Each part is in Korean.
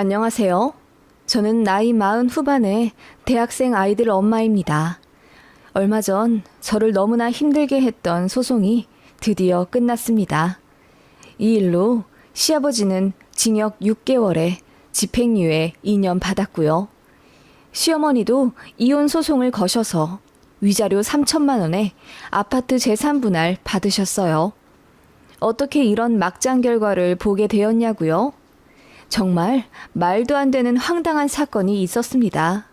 안녕하세요. 저는 나이 40 후반의 대학생 아이들 엄마입니다. 얼마 전 저를 너무나 힘들게 했던 소송이 드디어 끝났습니다. 이 일로 시아버지는 징역 6개월에 집행유예 2년 받았고요. 시어머니도 이혼 소송을 거셔서 위자료 3천만 원에 아파트 재산 분할 받으셨어요. 어떻게 이런 막장 결과를 보게 되었냐고요? 정말 말도 안 되는 황당한 사건이 있었습니다.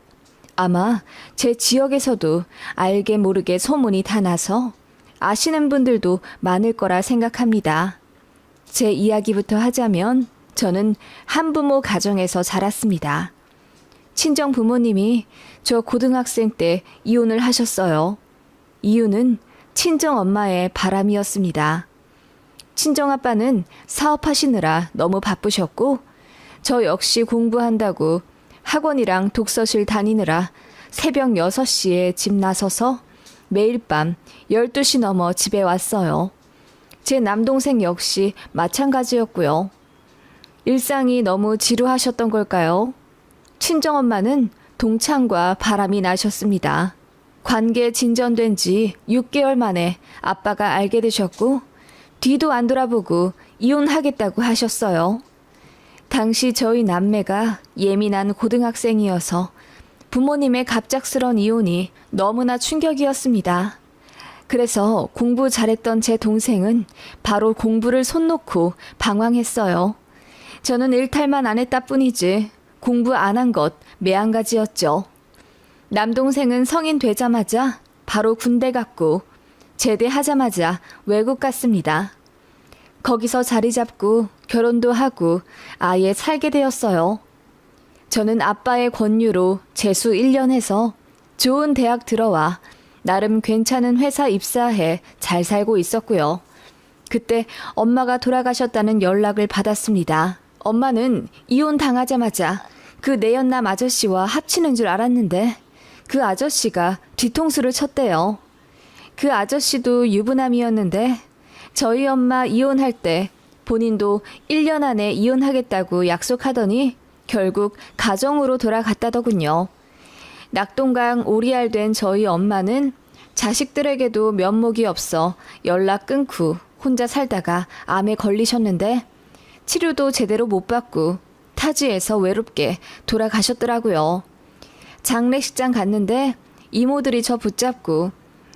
아마 제 지역에서도 알게 모르게 소문이 다 나서 아시는 분들도 많을 거라 생각합니다. 제 이야기부터 하자면 저는 한부모 가정에서 자랐습니다. 친정 부모님이 저 고등학생 때 이혼을 하셨어요. 이유는 친정 엄마의 바람이었습니다. 친정 아빠는 사업하시느라 너무 바쁘셨고 저 역시 공부한다고 학원이랑 독서실 다니느라 새벽 6시에 집 나서서 매일 밤 12시 넘어 집에 왔어요. 제 남동생 역시 마찬가지였고요. 일상이 너무 지루하셨던 걸까요? 친정엄마는 동창과 바람이 나셨습니다. 관계 진전된 지 6개월 만에 아빠가 알게 되셨고 뒤도 안 돌아보고 이혼하겠다고 하셨어요. 당시 저희 남매가 예민한 고등학생이어서 부모님의 갑작스런 이혼이 너무나 충격이었습니다. 그래서 공부 잘했던 제 동생은 바로 공부를 손 놓고 방황했어요. 저는 일탈만 안 했다 뿐이지 공부 안 한 것 매한가지였죠. 남동생은 성인 되자마자 바로 군대 갔고 제대하자마자 외국 갔습니다. 거기서 자리 잡고 결혼도 하고 아예 살게 되었어요. 저는 아빠의 권유로 재수 1년 해서 좋은 대학 들어와 나름 괜찮은 회사 입사해 잘 살고 있었고요. 그때 엄마가 돌아가셨다는 연락을 받았습니다. 엄마는 이혼 당하자마자 그 내연남 아저씨와 합치는 줄 알았는데 그 아저씨가 뒤통수를 쳤대요. 그 아저씨도 유부남이었는데 저희 엄마 이혼할 때 본인도 1년 안에 이혼하겠다고 약속하더니 결국 가정으로 돌아갔다더군요. 낙동강 오리알 된 저희 엄마는 자식들에게도 면목이 없어 연락 끊고 혼자 살다가 암에 걸리셨는데 치료도 제대로 못 받고 타지에서 외롭게 돌아가셨더라고요. 장례식장 갔는데 이모들이 저 붙잡고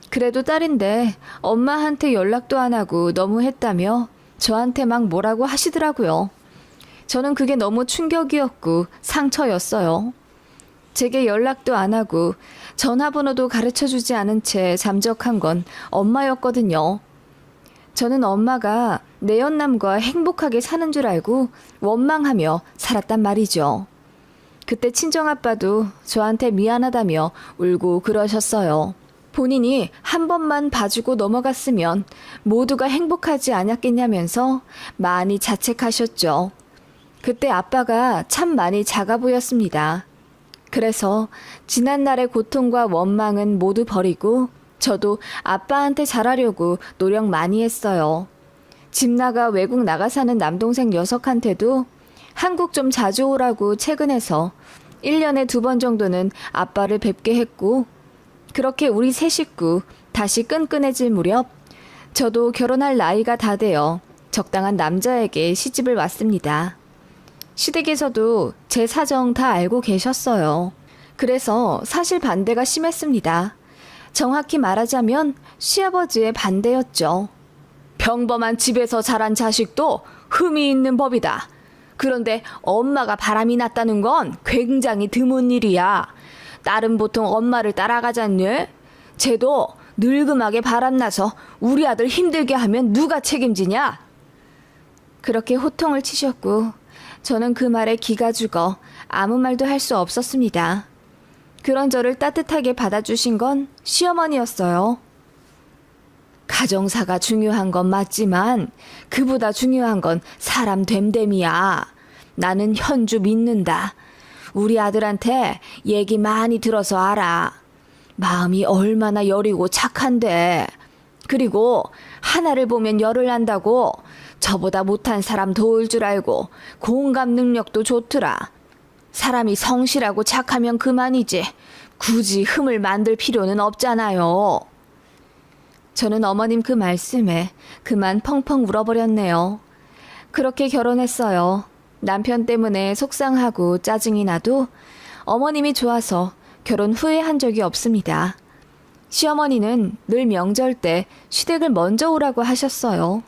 그래도 딸인데 엄마한테 연락도 안 하고 너무 했다며 저한테 막 뭐라고 하시더라고요. 저는 그게 너무 충격이었고 상처였어요. 제게 연락도 안 하고 전화번호도 가르쳐주지 않은 채 잠적한 건 엄마였거든요. 저는 엄마가 내연남과 행복하게 사는 줄 알고 원망하며 살았단 말이죠. 그때 친정아빠도 저한테 미안하다며 울고 그러셨어요. 본인이 한 번만 봐주고 넘어갔으면 모두가 행복하지 않았겠냐면서 많이 자책하셨죠. 그때 아빠가 참 많이 작아 보였습니다. 그래서 지난날의 고통과 원망은 모두 버리고 저도 아빠한테 잘하려고 노력 많이 했어요. 집 나가 외국 나가 사는 남동생 녀석한테도 한국 좀 자주 오라고 채근해서 1년에 2번 정도는 아빠를 뵙게 했고 그렇게 우리 세 식구 다시 끈끈해질 무렵 저도 결혼할 나이가 다 되어 적당한 남자에게 시집을 왔습니다. 시댁에서도 제 사정 다 알고 계셨어요. 그래서 사실 반대가 심했습니다. 정확히 말하자면 시아버지의 반대였죠. 평범한 집에서 자란 자식도 흠이 있는 법이다. 그런데 엄마가 바람이 났다는 건 굉장히 드문 일이야. 딸은 보통 엄마를 따라가잖니? 쟤도 늙음하게 바람나서 우리 아들 힘들게 하면 누가 책임지냐? 그렇게 호통을 치셨고 저는 그 말에 기가 죽어 아무 말도 할 수 없었습니다. 그런 저를 따뜻하게 받아주신 건 시어머니였어요. 가정사가 중요한 건 맞지만 그보다 중요한 건 사람 됨됨이야. 나는 현주 믿는다. 우리 아들한테 얘기 많이 들어서 알아. 마음이 얼마나 여리고 착한데. 그리고 하나를 보면 열을 난다고 저보다 못한 사람 도울 줄 알고 공감 능력도 좋더라. 사람이 성실하고 착하면 그만이지. 굳이 흠을 만들 필요는 없잖아요. 저는 어머님 그 말씀에 그만 펑펑 울어버렸네요. 그렇게 결혼했어요. 남편 때문에 속상하고 짜증이 나도 어머님이 좋아서 결혼 후회한 적이 없습니다. 시어머니는 늘 명절 때 시댁을 먼저 오라고 하셨어요.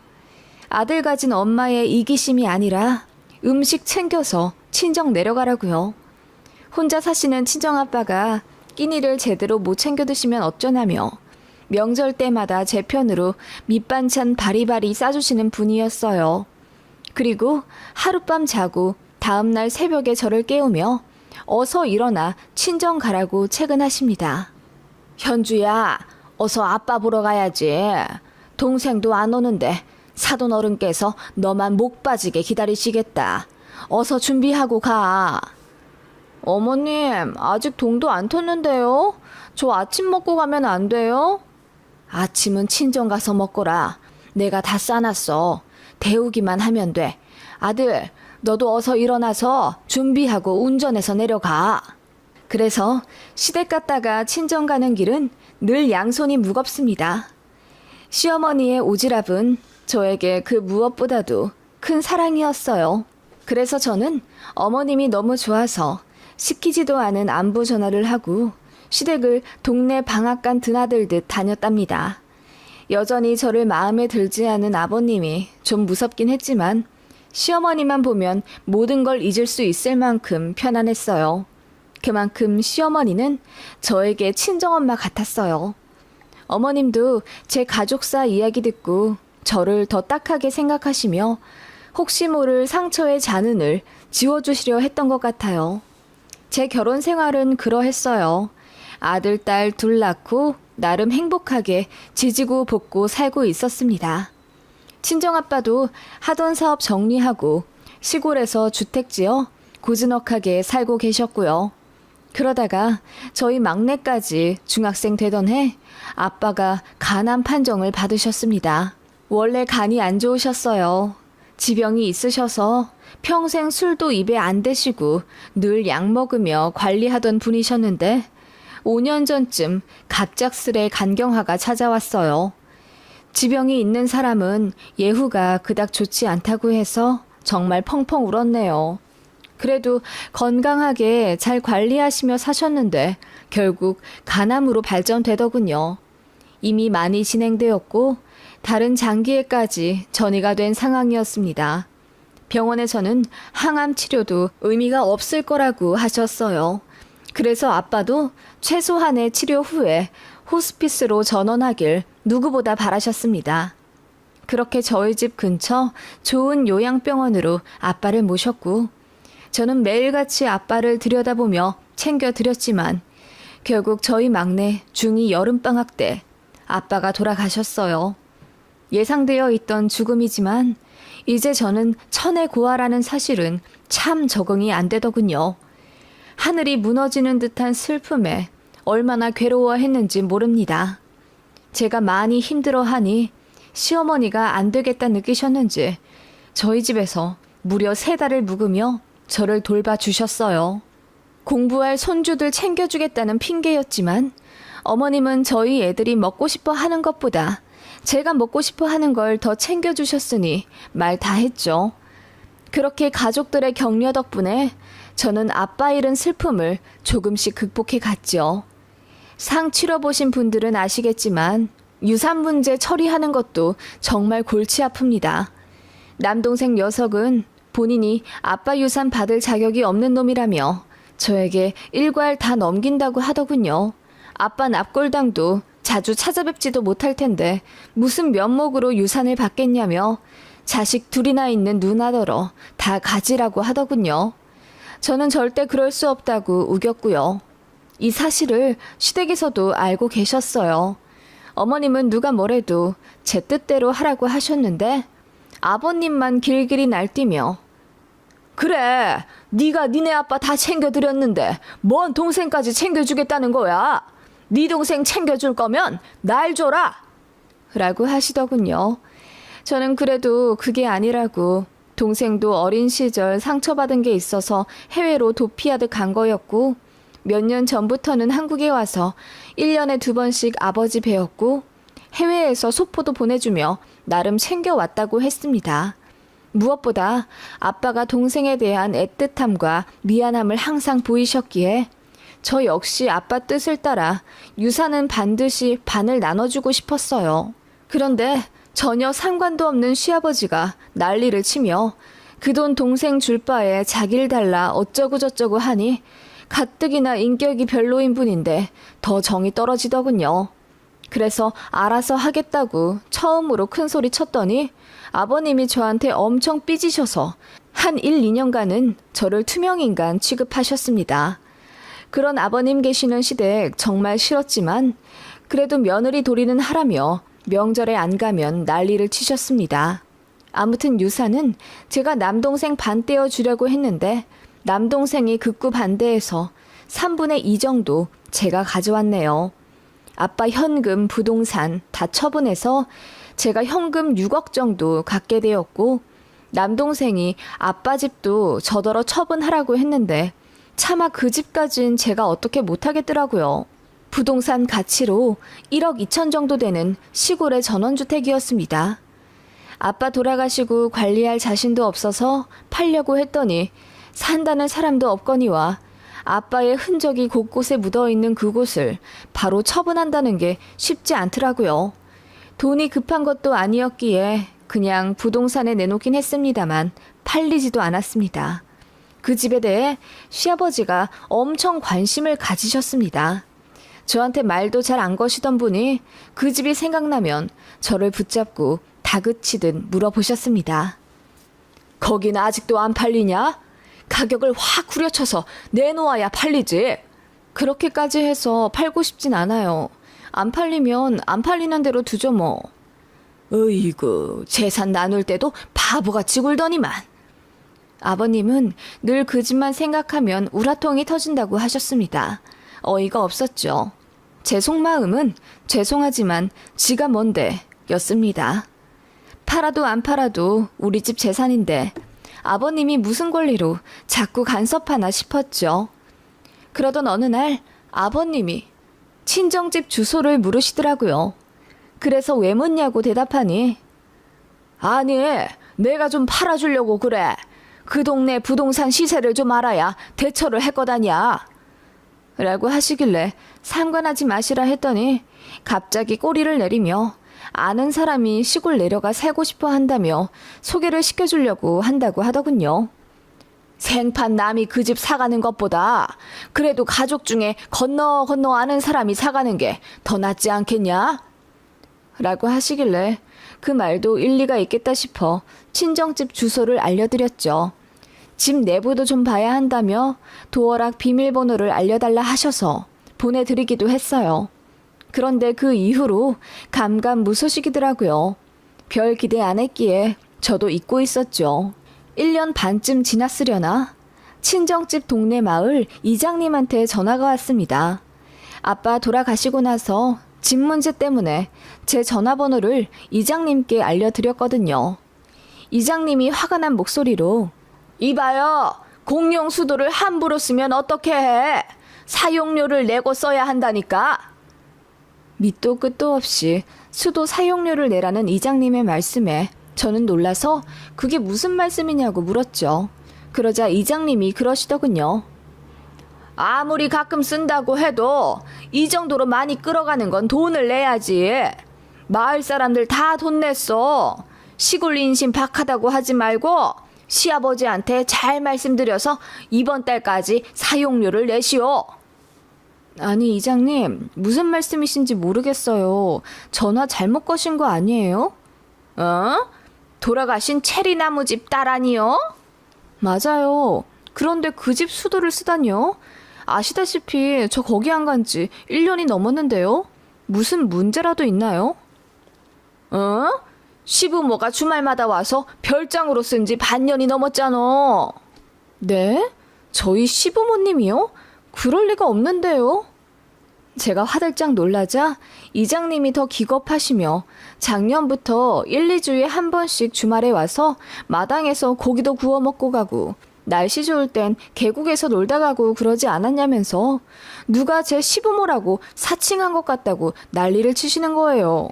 아들 가진 엄마의 이기심이 아니라 음식 챙겨서 친정 내려가라고요. 혼자 사시는 친정아빠가 끼니를 제대로 못 챙겨 드시면 어쩌냐며 명절 때마다 제 편으로 밑반찬 바리바리 싸주시는 분이었어요. 그리고 하룻밤 자고 다음날 새벽에 저를 깨우며 어서 일어나 친정 가라고 채근하십니다. 현주야, 어서 아빠 보러 가야지. 동생도 안 오는데 사돈 어른께서 너만 목 빠지게 기다리시겠다. 어서 준비하고 가. 어머님, 아직 동도 안 텄는데요? 저 아침 먹고 가면 안 돼요? 아침은 친정 가서 먹거라. 내가 다 싸놨어. 데우기만 하면 돼. 아들, 너도 어서 일어나서 준비하고 운전해서 내려가. 그래서 시댁 갔다가 친정 가는 길은 늘 양손이 무겁습니다. 시어머니의 오지랖은 저에게 그 무엇보다도 큰 사랑이었어요. 그래서 저는 어머님이 너무 좋아서 시키지도 않은 안부 전화를 하고 시댁을 동네 방앗간 드나들듯 다녔답니다. 여전히 저를 마음에 들지 않은 아버님이 좀 무섭긴 했지만 시어머니만 보면 모든 걸 잊을 수 있을 만큼 편안했어요. 그만큼 시어머니는 저에게 친정엄마 같았어요. 어머님도 제 가족사 이야기 듣고 저를 더 딱하게 생각하시며 혹시 모를 상처의 잔흔을 지워주시려 했던 것 같아요. 제 결혼 생활은 그러했어요. 아들, 딸 둘 낳고 나름 행복하게 지지고 볶고 살고 있었습니다. 친정아빠도 하던 사업 정리하고 시골에서 주택 지어 고즈넉하게 살고 계셨고요. 그러다가 저희 막내까지 중학생 되던 해 아빠가 간암 판정을 받으셨습니다. 원래 간이 안 좋으셨어요. 지병이 있으셔서 평생 술도 입에 안 대시고 늘 약 먹으며 관리하던 분이셨는데 5년 전쯤 갑작스레 간경화가 찾아왔어요. 지병이 있는 사람은 예후가 그닥 좋지 않다고 해서 정말 펑펑 울었네요. 그래도 건강하게 잘 관리하시며 사셨는데 결국 간암으로 발전되더군요. 이미 많이 진행되었고 다른 장기에까지 전이가 된 상황이었습니다. 병원에서는 항암 치료도 의미가 없을 거라고 하셨어요. 그래서 아빠도 최소한의 치료 후에 호스피스로 전원하길 누구보다 바라셨습니다. 그렇게 저희 집 근처 좋은 요양병원으로 아빠를 모셨고 저는 매일같이 아빠를 들여다보며 챙겨드렸지만 결국 저희 막내 중2 여름방학 때 아빠가 돌아가셨어요. 예상되어 있던 죽음이지만 이제 저는 천의 고아라는 사실은 참 적응이 안 되더군요. 하늘이 무너지는 듯한 슬픔에 얼마나 괴로워했는지 모릅니다. 제가 많이 힘들어하니 시어머니가 안 되겠다 느끼셨는지 저희 집에서 무려 3달을 묵으며 저를 돌봐주셨어요. 공부할 손주들 챙겨주겠다는 핑계였지만 어머님은 저희 애들이 먹고 싶어 하는 것보다 제가 먹고 싶어 하는 걸 더 챙겨주셨으니 말 다 했죠. 그렇게 가족들의 격려 덕분에 저는 아빠 잃은 슬픔을 조금씩 극복해 갔죠. 상 치러보신 분들은 아시겠지만 유산 문제 처리하는 것도 정말 골치 아픕니다. 남동생 녀석은 본인이 아빠 유산 받을 자격이 없는 놈이라며 저에게 일괄 다 넘긴다고 하더군요. 아빠 납골당도 자주 찾아뵙지도 못할 텐데 무슨 면목으로 유산을 받겠냐며 자식 둘이나 있는 누나더러 다 가지라고 하더군요. 저는 절대 그럴 수 없다고 우겼고요. 이 사실을 시댁에서도 알고 계셨어요. 어머님은 누가 뭐래도 제 뜻대로 하라고 하셨는데 아버님만 길길이 날뛰며 그래, 네가 니네 아빠 다 챙겨드렸는데 뭔 동생까지 챙겨주겠다는 거야. 네 동생 챙겨줄 거면 날 줘라 라고 하시더군요. 저는 그래도 그게 아니라고 동생도 어린 시절 상처받은 게 있어서 해외로 도피하듯 간 거였고, 몇 년 전부터는 한국에 와서 1년에 2번씩 아버지 뵈었고, 해외에서 소포도 보내주며 나름 챙겨왔다고 했습니다. 무엇보다 아빠가 동생에 대한 애틋함과 미안함을 항상 보이셨기에 저 역시 아빠 뜻을 따라 유산은 반드시 반을 나눠주고 싶었어요. 그런데 전혀 상관도 없는 시아버지가 난리를 치며 그 돈 동생 줄 바에 자기를 달라 어쩌고저쩌고 하니 가뜩이나 인격이 별로인 분인데 더 정이 떨어지더군요. 그래서 알아서 하겠다고 처음으로 큰 소리 쳤더니 아버님이 저한테 엄청 삐지셔서 한 1, 2년간은 저를 투명인간 취급하셨습니다. 그런 아버님 계시는 시댁 정말 싫었지만 그래도 며느리 도리는 하라며 명절에 안 가면 난리를 치셨습니다. 아무튼 유산은 제가 남동생 반 떼어주려고 했는데 남동생이 극구 반대해서 3분의 2 정도 제가 가져왔네요. 아빠 현금, 부동산 다 처분해서 제가 현금 6억 정도 갖게 되었고 남동생이 아빠 집도 저더러 처분하라고 했는데 차마 그 집까진 제가 어떻게 못하겠더라고요. 부동산 가치로 1억 2천 정도 되는 시골의 전원주택이었습니다. 아빠 돌아가시고 관리할 자신도 없어서 팔려고 했더니 산다는 사람도 없거니와 아빠의 흔적이 곳곳에 묻어있는 그곳을 바로 처분한다는 게 쉽지 않더라고요. 돈이 급한 것도 아니었기에 그냥 부동산에 내놓긴 했습니다만 팔리지도 않았습니다. 그 집에 대해 시아버지가 엄청 관심을 가지셨습니다. 저한테 말도 잘 안 거시던 분이 그 집이 생각나면 저를 붙잡고 다그치듯 물어보셨습니다. 거긴 아직도 안 팔리냐? 가격을 확 후려쳐서 내놓아야 팔리지. 그렇게까지 해서 팔고 싶진 않아요. 안 팔리면 안 팔리는 대로 두죠 뭐. 으이구, 재산 나눌 때도 바보같이 굴더니만. 아버님은 늘 그 집만 생각하면 우라통이 터진다고 하셨습니다. 어이가 없었죠. 제 속마음은 죄송하지만 지가 뭔데 였습니다. 팔아도 안 팔아도 우리 집 재산인데 아버님이 무슨 권리로 자꾸 간섭하나 싶었죠. 그러던 어느 날 아버님이 친정집 주소를 물으시더라고요. 그래서 왜 묻냐고 대답하니 아니 내가 좀 팔아주려고 그래. 그 동네 부동산 시세를 좀 알아야 대처를 할 거다냐. 라고 하시길래 상관하지 마시라 했더니 갑자기 꼬리를 내리며 아는 사람이 시골 내려가 살고 싶어 한다며 소개를 시켜주려고 한다고 하더군요. 생판 남이 그 집 사가는 것보다 그래도 가족 중에 건너 아는 사람이 사가는 게 더 낫지 않겠냐? 라고 하시길래 그 말도 일리가 있겠다 싶어 친정집 주소를 알려드렸죠. 집 내부도 좀 봐야 한다며 도어락 비밀번호를 알려달라 하셔서 보내드리기도 했어요. 그런데 그 이후로 감감무소식이더라고요. 별 기대 안 했기에 저도 잊고 있었죠. 1년 반쯤 지났으려나 친정집 동네 마을 이장님한테 전화가 왔습니다. 아빠 돌아가시고 나서 집 문제 때문에 제 전화번호를 이장님께 알려드렸거든요. 이장님이 화가 난 목소리로 이봐요. 공용 수도를 함부로 쓰면 어떻게 해? 사용료를 내고 써야 한다니까. 밑도 끝도 없이 수도 사용료를 내라는 이장님의 말씀에 저는 놀라서 그게 무슨 말씀이냐고 물었죠. 그러자 이장님이 그러시더군요. 아무리 가끔 쓴다고 해도 이 정도로 많이 끌어가는 건 돈을 내야지. 마을 사람들 다 돈 냈어. 시골 인심 박하다고 하지 말고 시아버지한테 잘 말씀드려서 이번 달까지 사용료를 내시오. 아니 이장님 무슨 말씀이신지 모르겠어요. 전화 잘못 거신 거 아니에요? 어? 돌아가신 체리나무집 딸 아니요? 맞아요. 그런데 그 집 수도를 쓰다니요? 아시다시피 저 거기 안 간 지 1년이 넘었는데요. 무슨 문제라도 있나요? 어? 시부모가 주말마다 와서 별장으로 쓴 지 반년이 넘었잖아. 네? 저희 시부모님이요? 그럴 리가 없는데요. 제가 화들짝 놀라자 이장님이 더 기겁하시며 작년부터 1, 2주에 한 번씩 주말에 와서 마당에서 고기도 구워 먹고 가고 날씨 좋을 땐 계곡에서 놀다 가고 그러지 않았냐면서 누가 제 시부모라고 사칭한 것 같다고 난리를 치시는 거예요.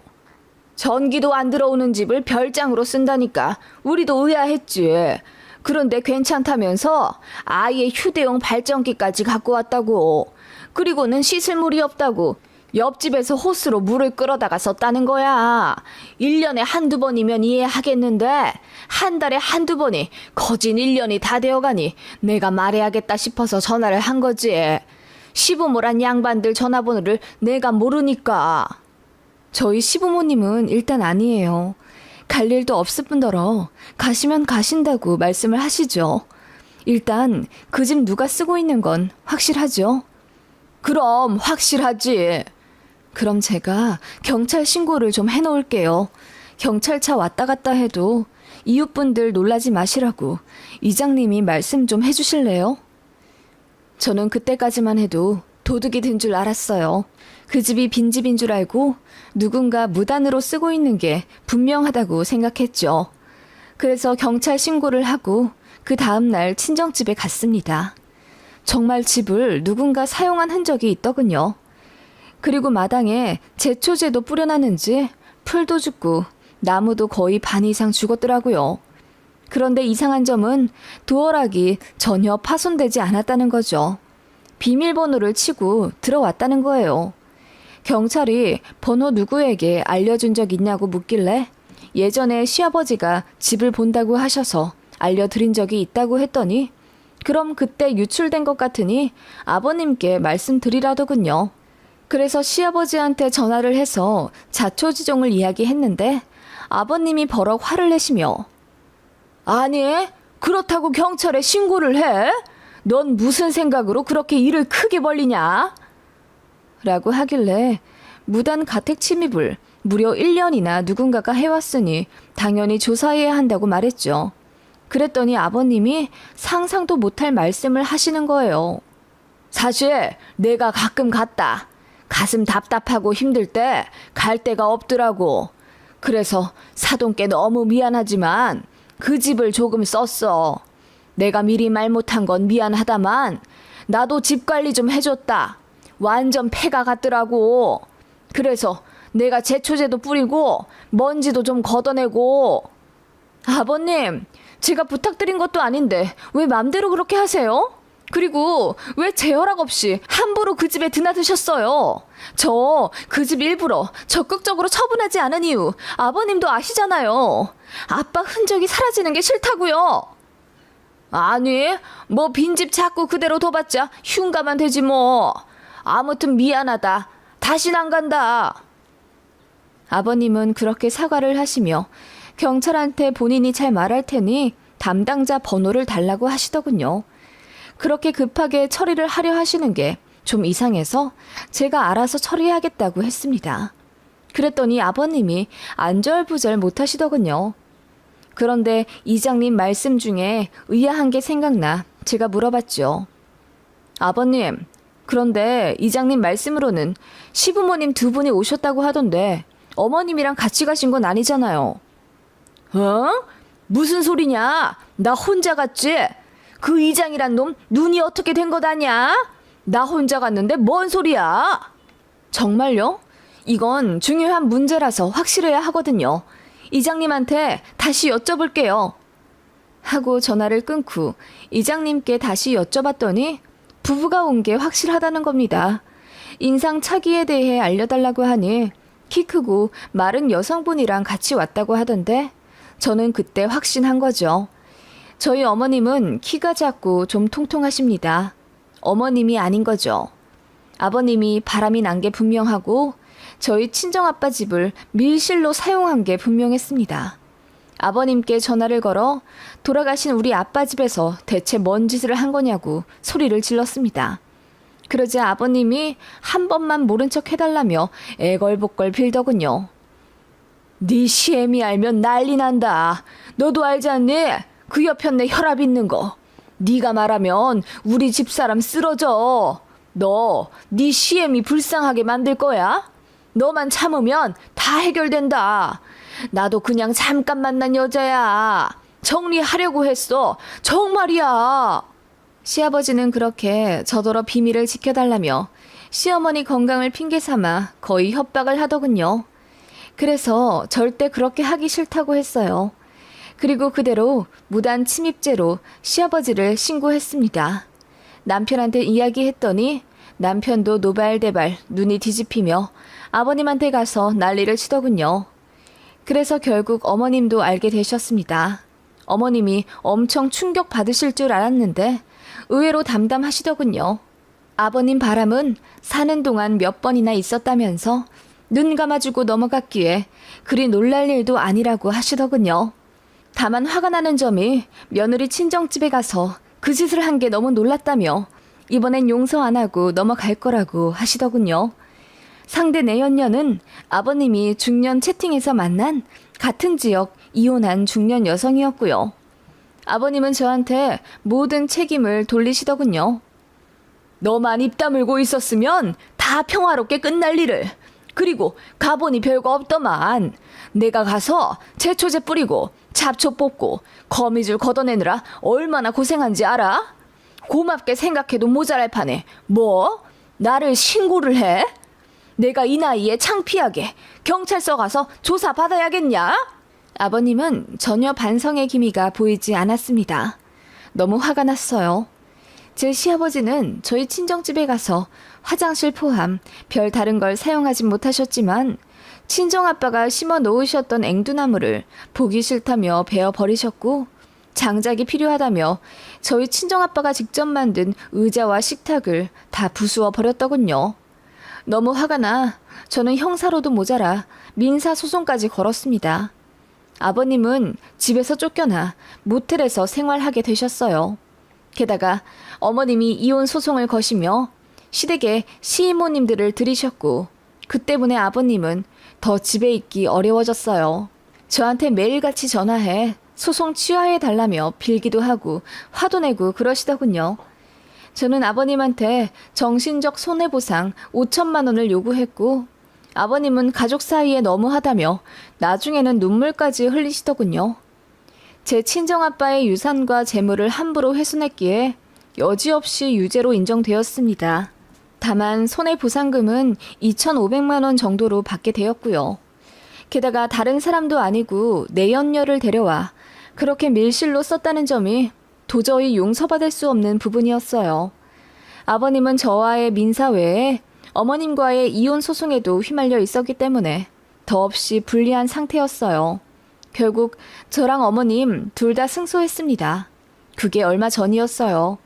전기도 안 들어오는 집을 별장으로 쓴다니까 우리도 의아했지. 그런데 괜찮다면서 아예 휴대용 발전기까지 갖고 왔다고. 그리고는 씻을 물이 없다고 옆집에서 호스로 물을 끌어다가 썼다는 거야. 1년에 한두 번이면 이해하겠는데 한 달에 한두 번이 거진 1년이 다 되어가니 내가 말해야겠다 싶어서 전화를 한 거지. 시부모란 양반들 전화번호를 내가 모르니까. 저희 시부모님은 일단 아니에요. 갈 일도 없을 뿐더러 가시면 가신다고 말씀을 하시죠. 일단 그 집 누가 쓰고 있는 건 확실하죠? 그럼 확실하지. 그럼 제가 경찰 신고를 좀 해놓을게요. 경찰차 왔다 갔다 해도 이웃분들 놀라지 마시라고 이장님이 말씀 좀 해주실래요? 저는 그때까지만 해도 도둑이 든 줄 알았어요. 그 집이 빈집인 줄 알고 누군가 무단으로 쓰고 있는 게 분명하다고 생각했죠. 그래서 경찰 신고를 하고 그 다음날 친정집에 갔습니다. 정말 집을 누군가 사용한 흔적이 있더군요. 그리고 마당에 제초제도 뿌려놨는지 풀도 죽고 나무도 거의 반 이상 죽었더라고요. 그런데 이상한 점은 도어락이 전혀 파손되지 않았다는 거죠. 비밀번호를 치고 들어왔다는 거예요. 경찰이 번호 누구에게 알려준 적 있냐고 묻길래 예전에 시아버지가 집을 본다고 하셔서 알려드린 적이 있다고 했더니 그럼 그때 유출된 것 같으니 아버님께 말씀드리라더군요. 그래서 시아버지한테 전화를 해서 자초지종을 이야기했는데 아버님이 버럭 화를 내시며 아니, 그렇다고 경찰에 신고를 해? 넌 무슨 생각으로 그렇게 일을 크게 벌리냐? 라고 하길래 무단 가택 침입을 무려 1년이나 누군가가 해왔으니 당연히 조사해야 한다고 말했죠. 그랬더니 아버님이 상상도 못할 말씀을 하시는 거예요. 사실 내가 가끔 갔다. 가슴 답답하고 힘들 때 갈 데가 없더라고. 그래서 사돈께 너무 미안하지만 그 집을 조금 썼어. 내가 미리 말 못한 건 미안하다만 나도 집 관리 좀 해줬다. 완전 폐가 갔더라고. 그래서 내가 제초제도 뿌리고 먼지도 좀 걷어내고. 아버님, 제가 부탁드린 것도 아닌데 왜 맘대로 그렇게 하세요? 그리고 왜 제 허락 없이 함부로 그 집에 드나드셨어요? 저 그 집 일부러 적극적으로 처분하지 않은 이유 아버님도 아시잖아요. 아빠 흔적이 사라지는 게 싫다고요. 아니, 뭐 빈집 자꾸 그대로 둬봤자 흉가만 되지 뭐. 아무튼 미안하다. 다신 안 간다. 아버님은 그렇게 사과를 하시며 경찰한테 본인이 잘 말할 테니 담당자 번호를 달라고 하시더군요. 그렇게 급하게 처리를 하려 하시는 게 좀 이상해서 제가 알아서 처리하겠다고 했습니다. 그랬더니 아버님이 안절부절 못하시더군요. 그런데 이장님 말씀 중에 의아한 게 생각나 제가 물어봤죠. 아버님, 그런데 이장님 말씀으로는 시부모님 두 분이 오셨다고 하던데 어머님이랑 같이 가신 건 아니잖아요. 어? 무슨 소리냐? 나 혼자 갔지? 그 이장이란 놈 눈이 어떻게 된 것 아냐? 나 혼자 갔는데 뭔 소리야? 정말요? 이건 중요한 문제라서 확실해야 하거든요. 이장님한테 다시 여쭤볼게요. 하고 전화를 끊고 이장님께 다시 여쭤봤더니 부부가 온 게 확실하다는 겁니다. 인상 차기에 대해 알려달라고 하니 키 크고 마른 여성분이랑 같이 왔다고 하던데 저는 그때 확신한 거죠. 저희 어머님은 키가 작고 좀 통통하십니다. 어머님이 아닌 거죠. 아버님이 바람이 난 게 분명하고 저희 친정아빠 집을 밀실로 사용한 게 분명했습니다. 아버님께 전화를 걸어 돌아가신 우리 아빠 집에서 대체 뭔 짓을 한 거냐고 소리를 질렀습니다. 그러자 아버님이 한 번만 모른 척 해달라며 애걸복걸 빌더군요. 네 시애미 알면 난리 난다. 너도 알지 않니? 그 옆편에 혈압 있는 거. 네가 말하면 우리 집사람 쓰러져. 너 네 시엠이 불쌍하게 만들 거야? 너만 참으면 다 해결된다. 나도 그냥 잠깐 만난 여자야. 정리하려고 했어. 정말이야. 시아버지는 그렇게 저더러 비밀을 지켜달라며 시어머니 건강을 핑계 삼아 거의 협박을 하더군요. 그래서 절대 그렇게 하기 싫다고 했어요. 그리고 그대로 무단 침입죄로 시아버지를 신고했습니다. 남편한테 이야기했더니 남편도 노발대발 눈이 뒤집히며 아버님한테 가서 난리를 치더군요. 그래서 결국 어머님도 알게 되셨습니다. 어머님이 엄청 충격받으실 줄 알았는데 의외로 담담하시더군요. 아버님 바람은 사는 동안 몇 번이나 있었다면서 눈 감아주고 넘어갔기에 그리 놀랄 일도 아니라고 하시더군요. 다만 화가 나는 점이 며느리 친정집에 가서 그 짓을 한 게 너무 놀랐다며 이번엔 용서 안 하고 넘어갈 거라고 하시더군요. 상대 내연녀는 아버님이 중년 채팅에서 만난 같은 지역 이혼한 중년 여성이었고요. 아버님은 저한테 모든 책임을 돌리시더군요. 너만 입 다물고 있었으면 다 평화롭게 끝날 일을. 그리고 가보니 별거 없더만. 내가 가서 제초제 뿌리고 잡초 뽑고 거미줄 걷어내느라 얼마나 고생한지 알아? 고맙게 생각해도 모자랄 판에 뭐? 나를 신고를 해? 내가 이 나이에 창피하게 경찰서 가서 조사받아야겠냐? 아버님은 전혀 반성의 기미가 보이지 않았습니다. 너무 화가 났어요. 제 시아버지는 저희 친정집에 가서 화장실 포함 별 다른 걸 사용하진 못하셨지만 친정아빠가 심어 놓으셨던 앵두나무를 보기 싫다며 베어 버리셨고 장작이 필요하다며 저희 친정아빠가 직접 만든 의자와 식탁을 다 부수어 버렸더군요. 너무 화가 나 저는 형사로도 모자라 민사소송까지 걸었습니다. 아버님은 집에서 쫓겨나 모텔에서 생활하게 되셨어요. 게다가 어머님이 이혼 소송을 거시며 시댁에 시이모님들을 들이셨고 그 때문에 아버님은 더 집에 있기 어려워졌어요. 저한테 매일같이 전화해 소송 취하해달라며 빌기도 하고 화도 내고 그러시더군요. 저는 아버님한테 정신적 손해보상 5천만 원을 요구했고 아버님은 가족 사이에 너무하다며 나중에는 눈물까지 흘리시더군요. 제 친정아빠의 유산과 재물을 함부로 훼손했기에 여지없이 유죄로 인정되었습니다. 다만 손해보상금은 2,500만 원 정도로 받게 되었고요. 게다가 다른 사람도 아니고 내연녀를 데려와 그렇게 밀실로 썼다는 점이 도저히 용서받을 수 없는 부분이었어요. 아버님은 저와의 민사 외에 어머님과의 이혼 소송에도 휘말려 있었기 때문에 더없이 불리한 상태였어요. 결국 저랑 어머님 둘 다 승소했습니다. 그게 얼마 전이었어요.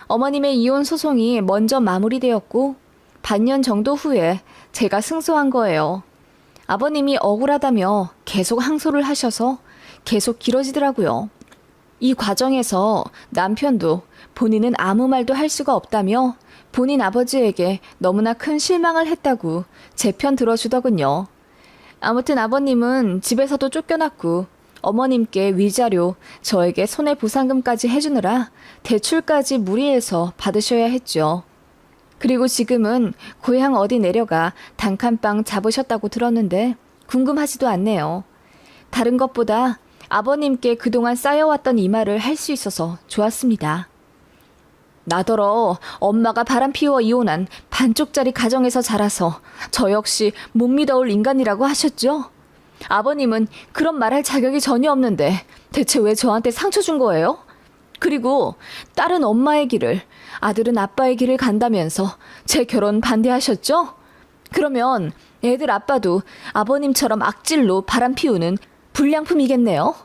어머님의 이혼 소송이 먼저 마무리되었고 반년 정도 후에 제가 승소한 거예요. 아버님이 억울하다며 계속 항소를 하셔서 계속 길어지더라고요. 이 과정에서 남편도 본인은 아무 말도 할 수가 없다며 본인 아버지에게 너무나 큰 실망을 했다고 제 편 들어주더군요. 아무튼 아버님은 집에서도 쫓겨났고 어머님께 위자료, 저에게 손해보상금까지 해주느라 대출까지 무리해서 받으셔야 했죠. 그리고 지금은 고향 어디 내려가 단칸방 잡으셨다고 들었는데 궁금하지도 않네요. 다른 것보다 아버님께 그동안 쌓여왔던 이 말을 할 수 있어서 좋았습니다. 나더러 엄마가 바람 피워 이혼한 반쪽짜리 가정에서 자라서 저 역시 못 믿어올 인간이라고 하셨죠? 아버님은 그런 말할 자격이 전혀 없는데 대체 왜 저한테 상처 준 거예요? 그리고 딸은 엄마의 길을, 아들은 아빠의 길을 간다면서 제 결혼 반대하셨죠? 그러면 애들 아빠도 아버님처럼 악질로 바람 피우는 불량품이겠네요.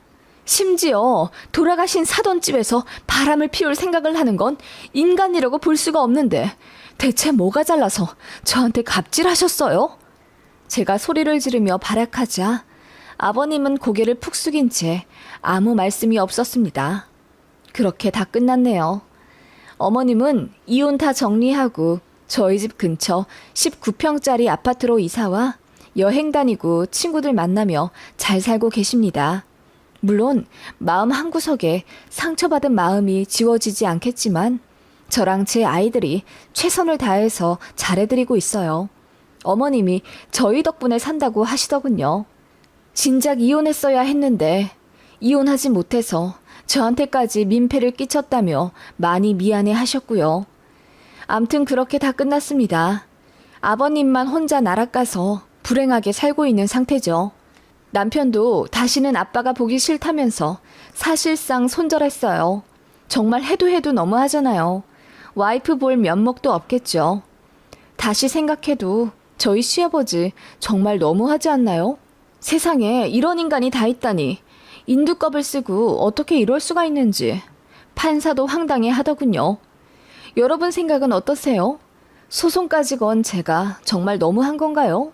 심지어 돌아가신 사돈집에서 바람을 피울 생각을 하는 건 인간이라고 볼 수가 없는데 대체 뭐가 잘나서 저한테 갑질하셨어요? 제가 소리를 지르며 발악하자 아버님은 고개를 푹 숙인 채 아무 말씀이 없었습니다. 그렇게 다 끝났네요. 어머님은 이혼 다 정리하고 저희 집 근처 19평짜리 아파트로 이사와 여행 다니고 친구들 만나며 잘 살고 계십니다. 물론 마음 한구석에 상처받은 마음이 지워지지 않겠지만 저랑 제 아이들이 최선을 다해서 잘해드리고 있어요. 어머님이 저희 덕분에 산다고 하시더군요. 진작 이혼했어야 했는데 이혼하지 못해서 저한테까지 민폐를 끼쳤다며 많이 미안해 하셨고요. 암튼 그렇게 다 끝났습니다. 아버님만 혼자 나락가서 불행하게 살고 있는 상태죠. 남편도 다시는 아빠가 보기 싫다면서 사실상 손절했어요. 정말 해도 너무하잖아요. 와이프 볼 면목도 없겠죠. 다시 생각해도 저희 시아버지 정말 너무하지 않나요? 세상에 이런 인간이 다 있다니. 인두껍을 쓰고 어떻게 이럴 수가 있는지 판사도 황당해 하더군요. 여러분 생각은 어떠세요? 소송까지 건 제가 정말 너무한 건가요?